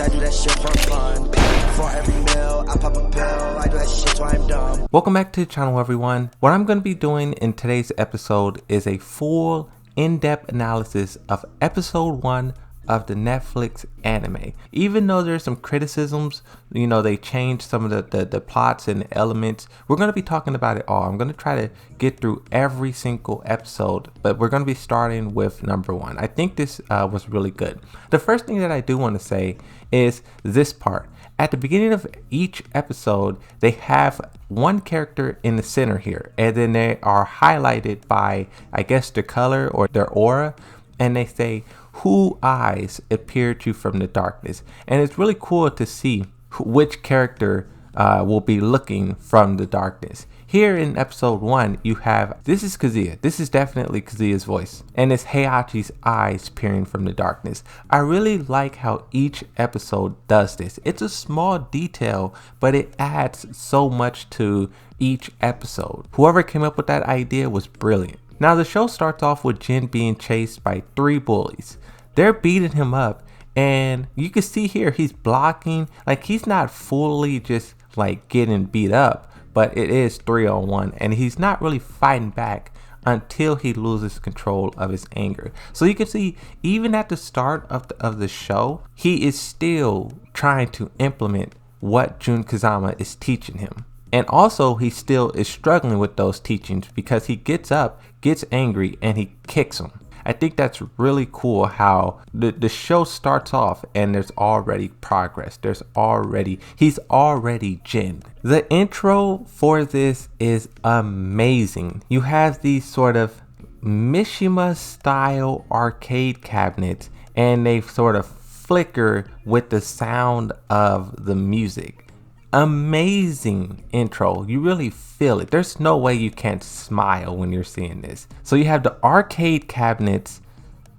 I do that shit for fun. For every meal, I pop a pill. I do that shit till I'm dumb. Welcome back to the channel, everyone. What I'm going to be doing in today's episode is a full in-depth analysis of episode 1 of the Netflix anime. Even though there's some criticisms, you know, they changed some of the plots and the elements, we're going to be talking about it all. I'm going to try to get through every single episode, but we're going to be starting with number 1. I think this was really good. The first thing that I do want to say is this part. At the beginning of each episode, they have one character in the center here, and then they are highlighted by, I guess, their color or their aura, and they say, "Who eyes appear to you from the darkness?" And it's really cool to see which character will be looking from the darkness. Here in episode 1, you have, this is Kazuya. This is definitely Kazuya's voice. And it's Heihachi's eyes peering from the darkness. I really like how each episode does this. It's a small detail, but it adds so much to each episode. Whoever came up with that idea was brilliant. Now the show starts off with Jin being chased by 3 bullies. They're beating him up, and you can see here he's blocking. Like, he's not fully just like getting beat up, but it is 3-on-1, and he's not really fighting back until he loses control of his anger. So you can see, even at the start of the show, he is still trying to implement what Jun Kazama is teaching him. And also, he still is struggling with those teachings because he gets up, gets angry, and he kicks him. I think that's really cool how the show starts off and there's already progress. He's already Jin. The intro for this is amazing. You have these sort of Mishima style arcade cabinets, and they sort of flicker with the sound of the music. Amazing intro. You really feel it. There's no way you can't smile when you're seeing this. So you have the arcade cabinets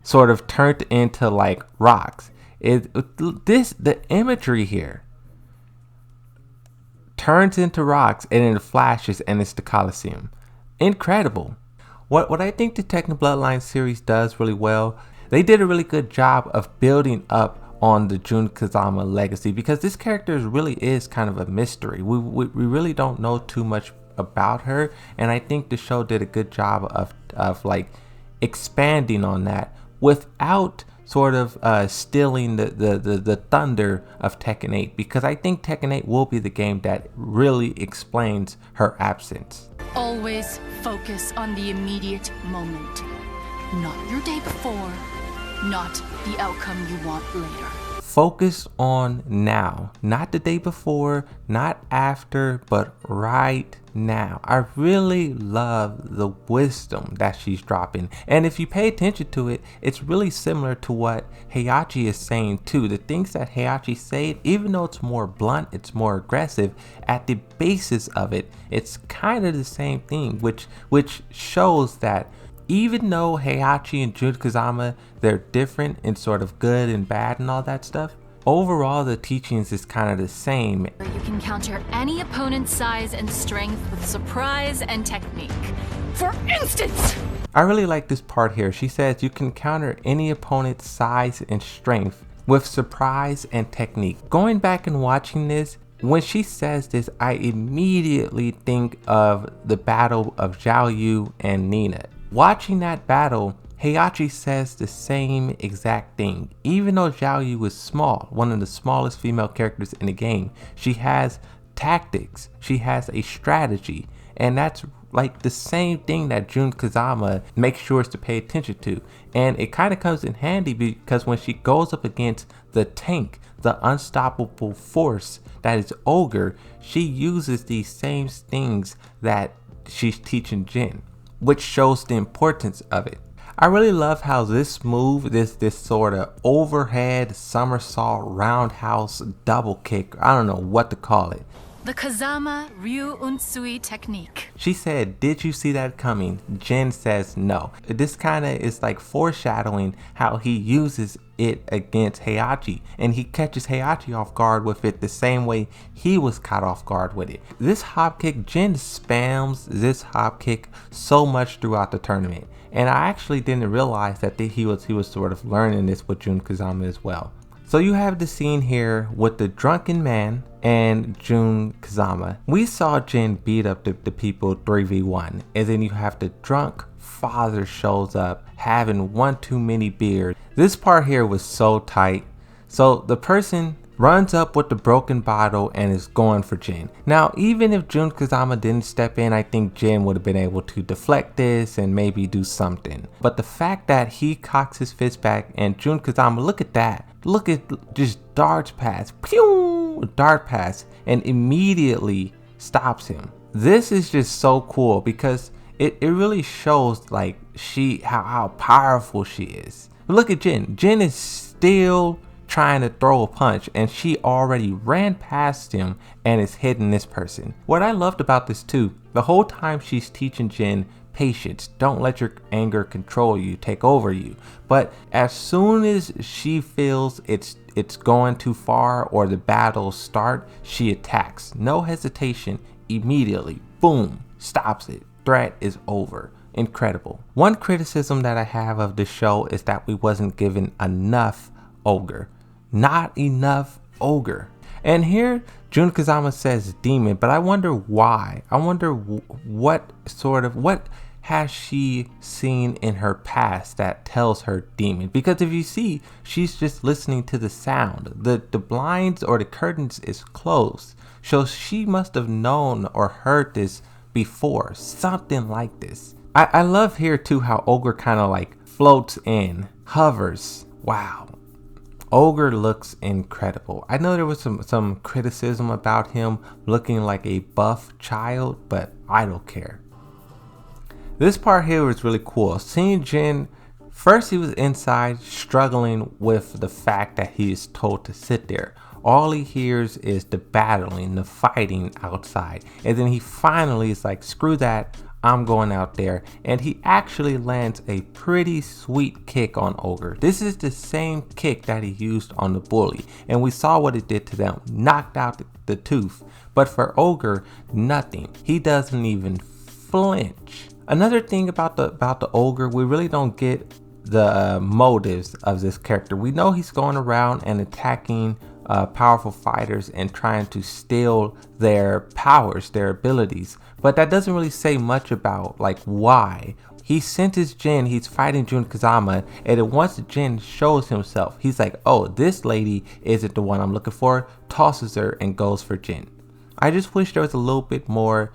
sort of turned into like rocks. The imagery here turns into rocks, and then it flashes, and it's the Coliseum. Incredible. What I think the Tekken Bloodline series does really well, they did a really good job of building up on the Jun Kazama legacy, because this character really is kind of a mystery. We really don't know too much about her, and I think the show did a good job of like expanding on that without sort of stealing the thunder of Tekken 8, because I think Tekken 8 will be the game that really explains her absence. Always focus on the immediate moment, not your day before, not the outcome you want later. Focus on now, not the day before, not after, but right now. I really love the wisdom that she's dropping, and if you pay attention to it, it's really similar to what Heihachi is saying too. The things that Heihachi said, even though it's more blunt, it's more aggressive, at the basis of it, it's kind of the same thing, which shows that even though Heihachi and Jun Kazama, they're different in sort of good and bad and all that stuff, overall the teachings is kind of the same. You can counter any opponent's size and strength with surprise and technique. For instance, I really like this part here. She says you can counter any opponent's size and strength with surprise and technique. Going back and watching this, when she says this, I immediately think of the battle of Zhao Yu and Nina. Watching that battle, Heihachi says the same exact thing. Even though Zhao Yu is small, one of the smallest female characters in the game, she has tactics, she has a strategy, and that's like the same thing that Jun Kazama makes sure to pay attention to. And it kind of comes in handy because when she goes up against the tank, the unstoppable force that is Ogre, she uses these same things that she's teaching Jin, which shows the importance of it. I really love how this move, this sort of overhead somersault roundhouse double kick, I don't know what to call it. the Kazama Ryu Unsui technique. She said, "Did you see that coming?" Jin says no. This kind of is like foreshadowing how he uses it against Heihachi, and he catches Heihachi off guard with it the same way he was caught off guard with it. This hop kick, Jin spams this hop kick so much throughout the tournament, and I actually didn't realize that he was sort of learning this with Jun Kazama as well. So you have the scene here with the drunken man and Jun Kazama. We saw Jin beat up the people 3v1, and then you have the drunk father shows up having one too many beers. This part here was so tight. So the person runs up with the broken bottle and is going for Jin. Now, even if Jun Kazama didn't step in, I think Jin would have been able to deflect this and maybe do something. But the fact that he cocks his fist back and Jun Kazama, look at that. Look at just darts pass, pew, dart pass, and immediately stops him. This is just so cool because it really shows like how powerful she is. Look at Jin. Jin is still trying to throw a punch and she already ran past him and is hitting this person. What I loved about this too, the whole time she's teaching Jin patience, don't let your anger control you, take over you. But as soon as she feels it's going too far or the battle start, she attacks. No hesitation, immediately, boom, stops it. Threat is over. Incredible. One criticism that I have of this show is that we wasn't given enough Ogre. Not enough Ogre. And here Jun Kazama says demon, but I wonder why. I wonder what has she seen in her past that tells her demon? Because if you see, she's just listening to the sound. The blinds or the curtains is closed. So she must have known or heard this before. Something like this. I love here too how Ogre kind of like floats in, hovers. Wow. Ogre looks incredible. I know there was some criticism about him looking like a buff child, but I don't care. This part here was really cool. Seeing Jin, first he was inside struggling with the fact that he is told to sit there. All he hears is the battling, the fighting outside. And then he finally is like, screw that, I'm going out there. And he actually lands a pretty sweet kick on Ogre. This is the same kick that he used on the bully. And we saw what it did to them. Knocked out the tooth. But for Ogre, nothing. He doesn't even flinch. Another thing about the Ogre, we really don't get the motives of this character. We know he's going around and attacking powerful fighters and trying to steal their powers, their abilities, but that doesn't really say much about like why. He senses Jin, he's fighting Jun Kazama, and then once Jin shows himself, he's like, oh, this lady isn't the one I'm looking for, tosses her and goes for Jin. I just wish there was a little bit more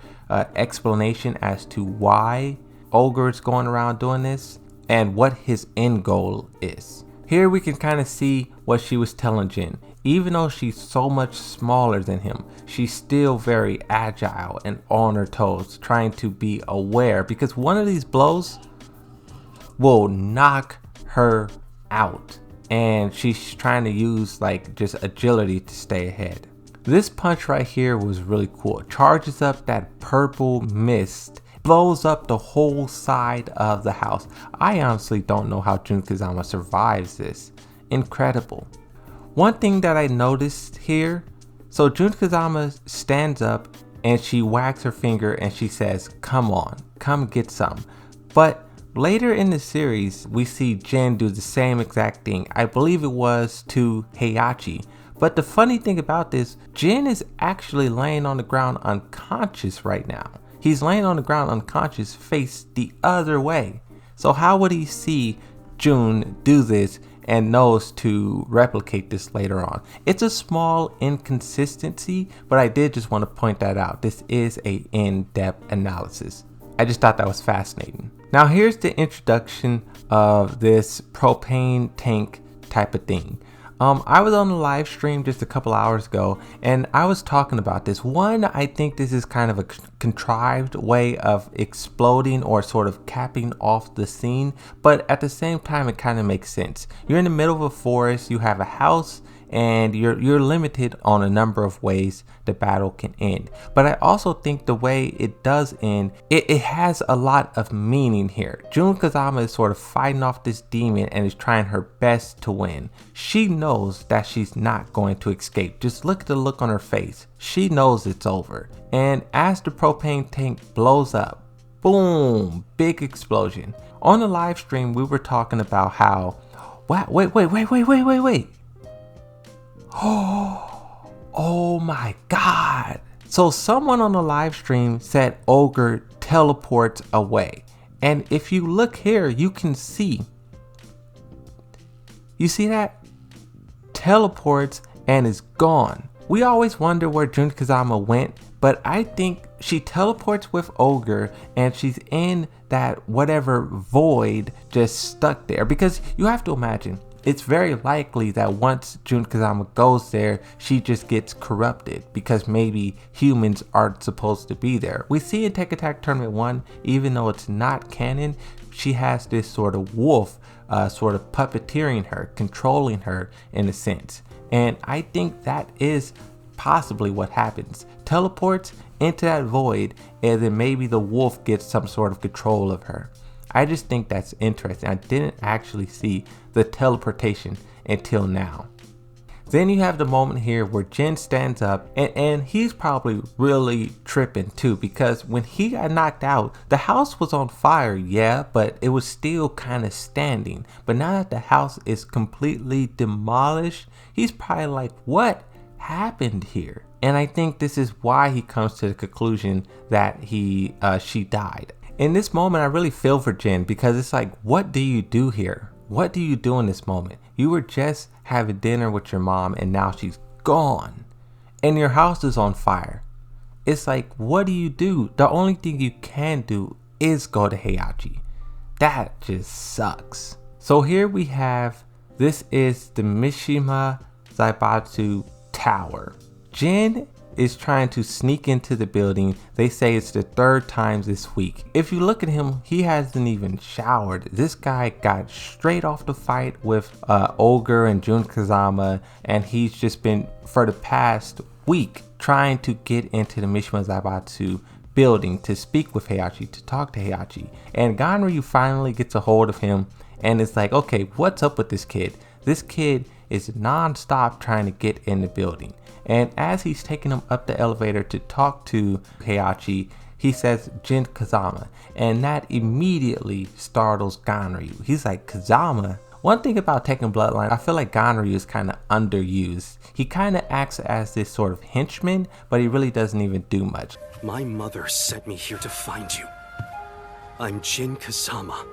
explanation as to why Ogre is going around doing this and what his end goal is. Here we can kind of see what she was telling Jin. Even though she's so much smaller than him, she's still very agile and on her toes, trying to be aware because one of these blows will knock her out. And she's trying to use like just agility to stay ahead. This punch right here was really cool. Charges up that purple mist, blows up the whole side of the house. I honestly don't know how Jun Kazama survives this. Incredible. One thing that I noticed here, so Jun Kazama stands up and she wags her finger and she says, come on, come get some. But later in the series, we see Jin do the same exact thing. I believe it was to Heihachi. But the funny thing about this, Jin is actually laying on the ground unconscious right now. He's laying on the ground unconscious, face the other way. So how would he see Jun do this and knows to replicate this later on? It's a small inconsistency, but I did just want to point that out. This is a in-depth analysis. I just thought that was fascinating. Now here's the introduction of this propane tank type of thing. I was on the live stream just a couple hours ago and I was talking about this. One, I think this is kind of a contrived way of exploding or sort of capping off the scene, but at the same time it kind of makes sense. You're in the middle of a forest, you have a house, and you're limited on a number of ways the battle can end. But I also think the way it does end, it has a lot of meaning here. Jun Kazama is sort of fighting off this demon and is trying her best to win. She knows that she's not going to escape. Just look at the look on her face. She knows it's over. And as the propane tank blows up, boom, big explosion. On the live stream, we were talking about how, wait. Oh my god. So someone on the live stream said Ogre teleports away. And if you look here, you can see. You see that? Teleports and is gone. We always wonder where Jun Kazama went, but I think she teleports with Ogre and she's in that whatever void just stuck there. Because you have to imagine, it's very likely that once Jun Kazama goes there, she just gets corrupted because maybe humans aren't supposed to be there. We see in Tekken Tag Tournament 1, even though it's not canon, she has this sort of wolf sort of puppeteering her, controlling her in a sense. And I think that is possibly what happens. Teleports into that void and then maybe the wolf gets some sort of control of her. I just think that's interesting. I didn't actually see the teleportation until now. Then you have the moment here where Jin stands up and he's probably really tripping too, because when he got knocked out, the house was on fire, yeah, but it was still kind of standing. But now that the house is completely demolished, he's probably like, what happened here? And I think this is why he comes to the conclusion that she died. In this moment, I really feel for Jin, because it's like, what do you do here? What do you do in this moment? You were just having dinner with your mom and now she's gone. And your house is on fire. It's like, what do you do? The only thing you can do is go to Heihachi. That just sucks. So here we have, this is the Mishima Zaibatsu Tower. Jin is trying to sneak into the building. They say it's the 3rd time this week. If you look at him, he hasn't even showered. This guy got straight off the fight with Ogre and Jun Kazama, and he's just been for the past week trying to get into the Mishima Zaibatsu building to speak with Heihachi, to talk to Heihachi. And Ganryu finally gets a hold of him and it's like, okay, what's up with this kid? This kid is non-stop trying to get in the building. And as he's taking him up the elevator to talk to Heihachi, he says Jun Kazama, and that immediately startles Ganryu. He's like, Kazama? One thing about Tekken Bloodline, I feel like Ganryu is kind of underused. He kind of acts as this sort of henchman, but he really doesn't even do much. My mother sent me here to find you. I'm Jun Kazama.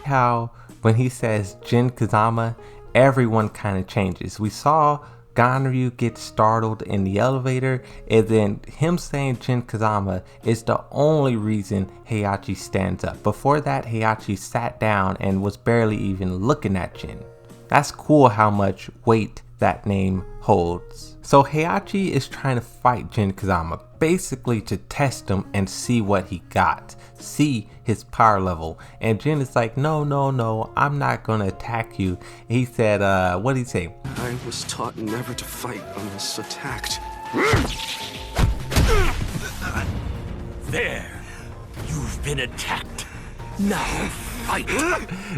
How when he says Jun Kazama, everyone kind of changes. We saw Ganryu gets startled in the elevator, and then him saying Jun Kazama is the only reason Heihachi stands up. Before that, Heihachi sat down and was barely even looking at Jin. That's cool how much weight that name holds. So Heihachi is trying to fight Jun Kazama, basically to test him and see what he got, see his power level. And Jin is like, no, I'm not gonna attack you. He said, what did he say? I was taught never to fight unless attacked. There, you've been attacked. Now fight.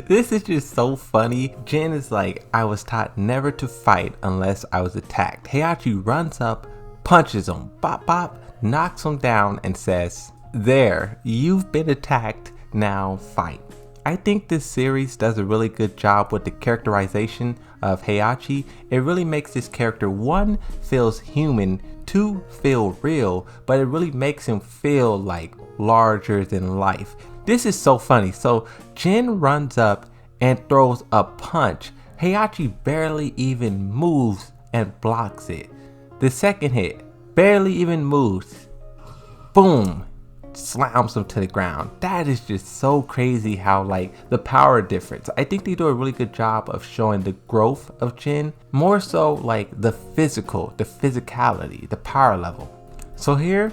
This is just so funny. Jin is like, I was taught never to fight unless I was attacked. Heihachi runs up, punches him, bop bop, knocks him down and says, there, you've been attacked, now fight. I think this series does a really good job with the characterization of Heihachi. It really makes this character, 1, feels human, 2, feel real, but it really makes him feel like larger than life. This is so funny. So Jin runs up and throws a punch. Heihachi barely even moves and blocks it. The second hit, barely even moves. Boom. Slams him to the ground. That is just so crazy how like the power difference. I think they do a really good job of showing the growth of Jin, more so like the physical, the physicality, the power level. So here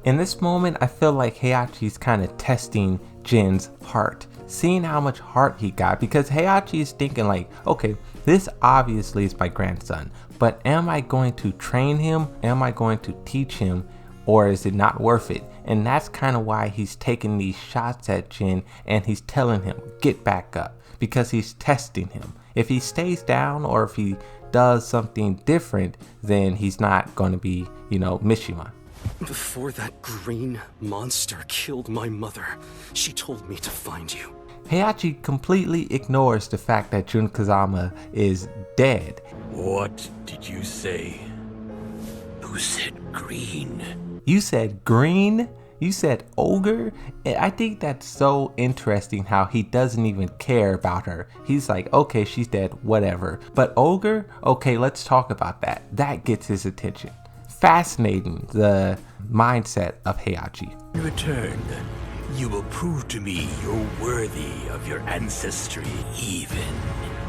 in this moment, I feel like Heihachi's kind of testing Jin's heart, seeing how much heart he got, because Heihachi is thinking like, okay, this obviously is my grandson, but am I going to train him? Am I going to teach him? Or is it not worth it? And that's kind of why he's taking these shots at Jin and he's telling him, get back up, because he's testing him. If he stays down or if he does something different, then he's not going to be, Mishima. Before that green monster killed my mother, she told me to find you. Heihachi completely ignores the fact that Jun Kazama is dead. What did you say? Who said green? You said green? You said Ogre? And I think that's so interesting how he doesn't even care about her. He's like, okay, she's dead, whatever. But Ogre? Okay, let's talk about that. That gets his attention. Fascinating, the mindset of Heihachi. In return, you will prove to me you're worthy of your ancestry, even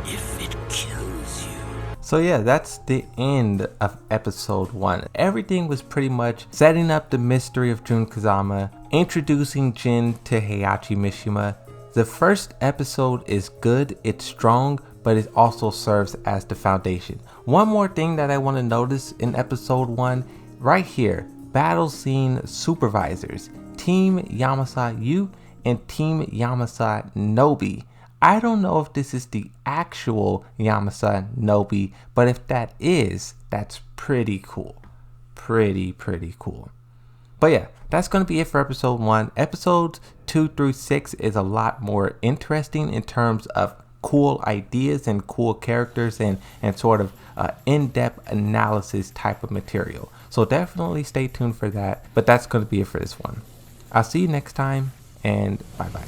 if it kills you. So yeah, that's the end of episode 1. Everything was pretty much setting up the mystery of Jun Kazama, introducing Jin to Heihachi Mishima. The first episode is good, it's strong, but it also serves as the foundation. One more thing that I want to notice in episode 1, right here, battle scene supervisors, Team Yamasa Yu and Team Yamasa Nobi. I don't know if this is the actual Yamasa Nobi, but if that is, that's pretty cool. Pretty cool. But yeah, that's going to be it for episode 1. Episodes 2 through 6 is a lot more interesting in terms of cool ideas and cool characters and sort of in-depth analysis type of material. So definitely stay tuned for that. But that's going to be it for this one. I'll see you next time, and bye-bye.